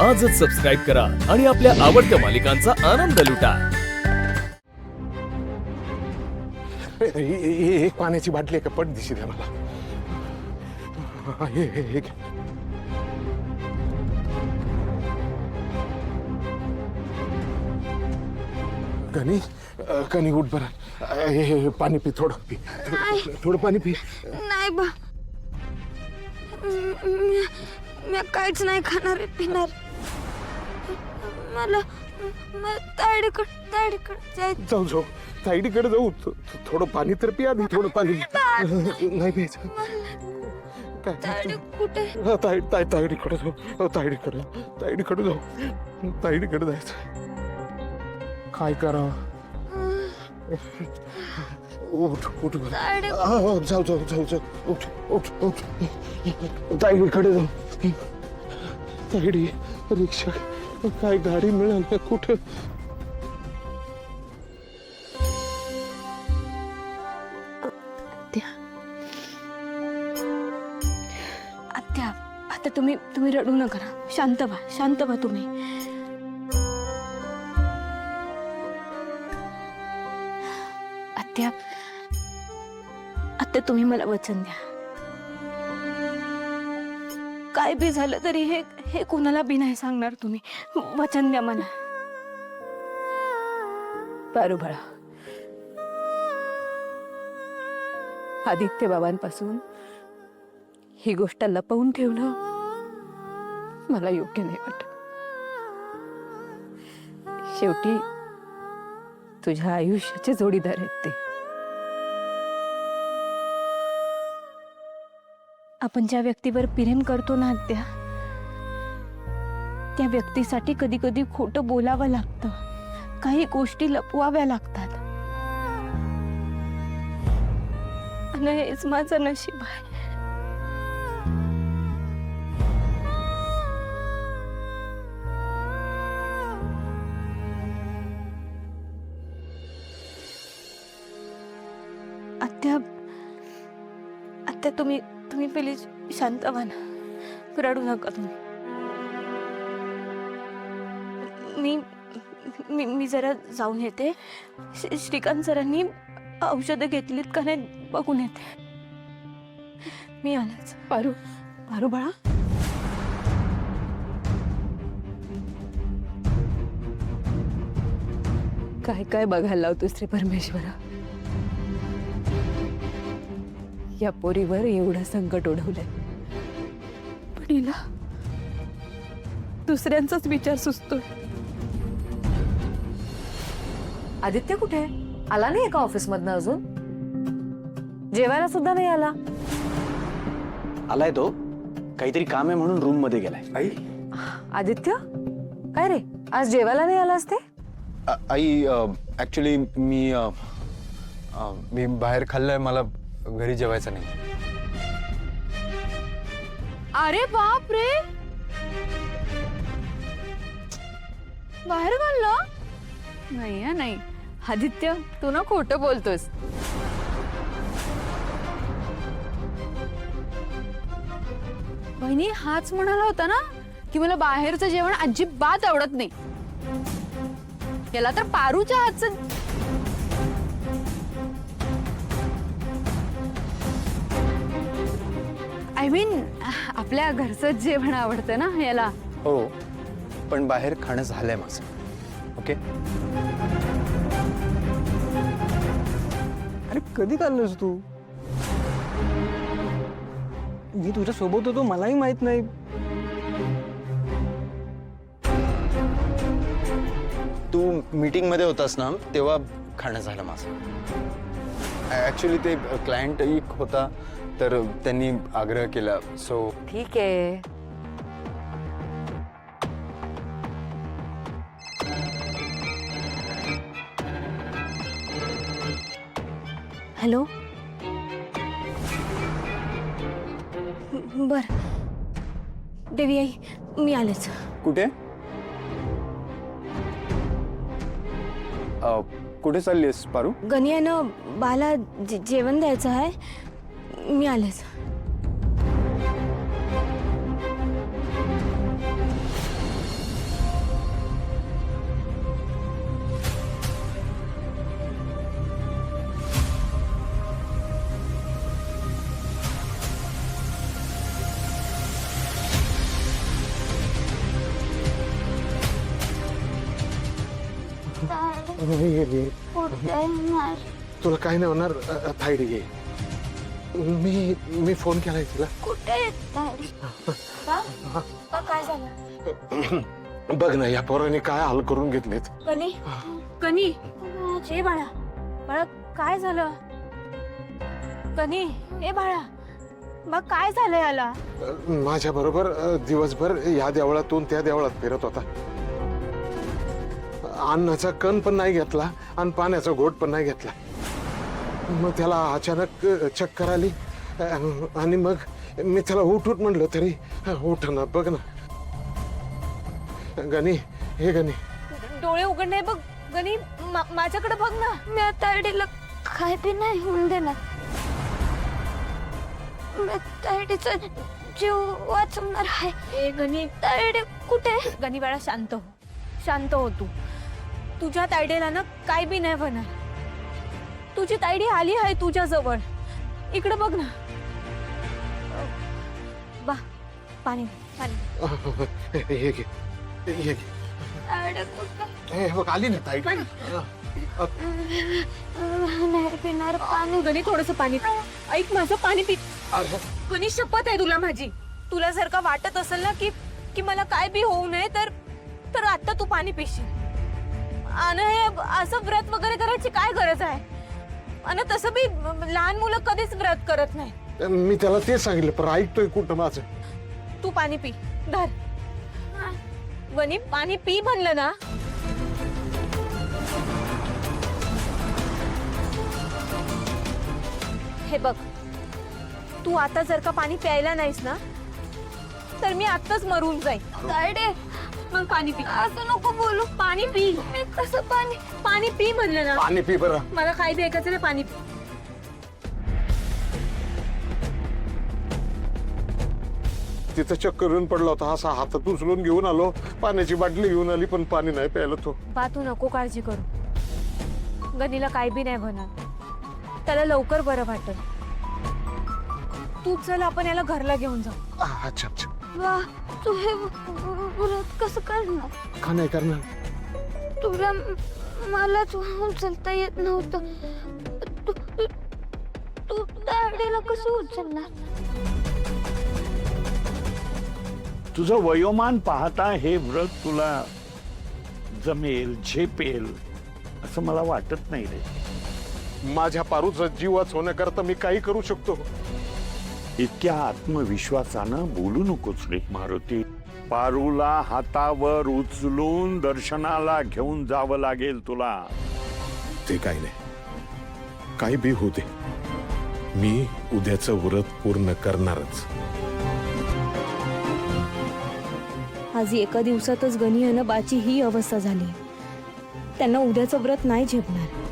आजच सबस्क्राईब करा आणि आपल्या आवडत्या मालिकांचा आनंद लुटा। एक पाण्याची बाटली का पट दिशी द्या मला। हे कनी कनी उठ बरं। हे पाणी पी, थोडं पी, थोडं पाणी पी। नाही बा, मी काहीच नाही खाणार पिणार। मला ताईडीकडे जायचं। जाऊ ताईडीकडे जाऊ। थोडं पाणी तर पी आधी, थोडं पाणी। नाही प्यायचं ताईडी कुठे? ताईडीकडे जाऊ, ताईडीकडे जाऊ, ताईडीकडे जायचं। काय करावं? उठ जाऊ उठ ताईडीकडे जाऊ। ताईडी रिक्षा काय गाडी मिळाली कुठं? आत्या, आता तुम्ही रडू नका, शांत व्हा तुम्ही। आत्या तुम्ही मला वचन द्या, काय बी झालं तरी हे कोणाला बी नाही सांगणार। तुम्ही वचन द्या मला। पारू बाळा, आदित्य बाबांपासून ही गोष्ट लपवून ठेवणं मला योग्य नाही वाटत। शेवटी तुझ्या आयुष्याचे जोडीदार आहेत ते। आपण ज्या व्यक्तीवर प्रेम करतो ना आत्या, त्या व्यक्तीसाठी कधी कधी खोटं बोलावं लागतं, काही गोष्टी लपवाव्या लागतात। आणि हेच माझं नशीब आहे। आत्या तुम्ही प्लीज शांत व्हा ना, रडू नका तुम्ही। मी जरा जाऊन येते। श्रीकांत सरांनी औषधं घेतलीत का नाही बघून येते। मी आलाच। पारू बाळा, काय काय बघायला लावतोस रे परमेश्वरा? या पोरीवर एवढं संकट ओढवलंय, पण हिला दुसऱ्यांचाच विचार सुचतोय। आदित्य कुठे आला नाही का ऑफिस मधनं? अजून जेवायला सुद्धा नाही आला। आलाय तो, काहीतरी काम आहे म्हणून रूम मध्ये गेलाय। आई आदित्य, काय रे आज जेवायला नाही आलास ते? आई ऍक्च्युली मी बाहेर खाल्लंय, मला घरी जेवायचं नाही। अरे बाप रे, बाहेर घाललं? नाही आदित्य, तू ना खोटं बोलतोस। बहिणी हाच म्हणाला होता ना की मला बाहेरचं जेवण अजिबात आवडत नाही। याला तर पारूच्या हातचं आय मीन आपल्या घरचं जेवण आवडतं ना याला। हो, पण बाहेर खाणं झालंय माझं। ओके, अरे कधी खाल्लंस तू? मी तुझ्या सोबत होतो, मलाही माहित नाही। तू मीटिंग मध्ये होतास ना, तेव्हा खाणं झालं माझं। ऍक्च्युली ते क्लायंट एक होता, तर त्यांनी आग्रह केला, सो ठीक आहे। हॅलो, बर देवी आई, मी आलेच। कुठे कुठे चाललीस पारू? गणियानं बाला जेवण द्यायचं आहे, मी आलेच। तुला काय नाही होणार थायडी घे. मी फोन केलाय तिला. कुठे काय झालं? बघ ना या पोराने काय हाल करून घेतलेत. कनी कनी हे बाळा बाळा काय झालं? कनी हे बाळा मग काय झालं याला? माझ्या बरोबर दिवसभर या देवळातून त्या देवळात फिरत होता. अन्नाचा कण पण नाही घेतला आणि पाण्याचा घोट पण नाही घेतला. मग त्याला अचानक चक्कर आली आणि मग मी त्याला उठ म्हणलं तरी उठ ना. बघ ना गणी, हे गणी डोळे उघडणे बघ गणी माझ्याकडे बघ ना. मी आता तायडीला काय बी नाही होऊन देणार. मी तायडीचा जीव वाचवणार आहे. ए गणी तायडी कुठे? गणी बाळा शांत हो, शांत हो तू. तुझ्या तायडीला ना काय बी नाही होणार. तुझी तायडी आली आहे तुझ्या जवळ. इकडे बघ ना. बा पाणी पाणी. हे घे, हे घे. हे बघ आली ना ताईड. नाही पिणार पाणी. गणी थोडस पाणी पी. ऐक माझं पाणी पी. गणी शपथ आहे तुला माझी. तुला जर का वाटत असेल ना की मला काय बी होऊ नये तर आता तू पाणी पिशील. आणि हे असं व्रत वगैरे करायची काय गरज आहे? आणि तसं बी लहान मुलं कधीच व्रत करत नाही. मी त्याला तेच सांगितलं पण ऐकतोय कुठं माझं. तू पाणी पी. धर वनी पाणी पी म्हणलं ना. हे बघ तू आता जर का पाणी प्यायला नाहीस ना तर मी आत्ताच मरून जाईन. तायडे मग पाणी पी. असं नको बोलू. पाणी पी. कसं पाणी? पाणी पी म्हणलं ना. पाणी पी बरं. मला काय बी ऐकायचं नाही. पाणी पी. तिथं चक्कर येऊन पडला होता. असा हातात उचलून घेऊन आलो. पाण्याची बाटली घेऊन आली पण पाणी नाही प्यायला तो. बा तू नको काळजी करू. गणीला काय बी नाही होणार. त्याला लवकर बरं वाटेल. तू चल आपण याला घरला घेऊन जाऊ. अच्छा अच्छा. वा तू हे व्रत कसं करणार? का नाही करणार? तुला मलाच उचलता येत नव्हतं. तू दाढीला कसं उचलणार? तुझं वयोमान पाहता हे व्रत तुला जमेल झेपेल असं मला वाटत नाही रे. माझ्या पारूचा जीव वाचवण्याकरता मी काही करू शकतो. इतक्या आत्मविश्वासानं बोलू नकोस रे मारुती. पारूला हातावर उचलून दर्शनाला घेऊन जावं लागेल तुला. ते काही नाही. काही बी होते. मी उद्याचं व्रत पूर्ण करणारच. आज एका दिवसातच गणी आणि बाची ही अवस्था झाली. त्यांना उद्याचं व्रत नाही झेपणार.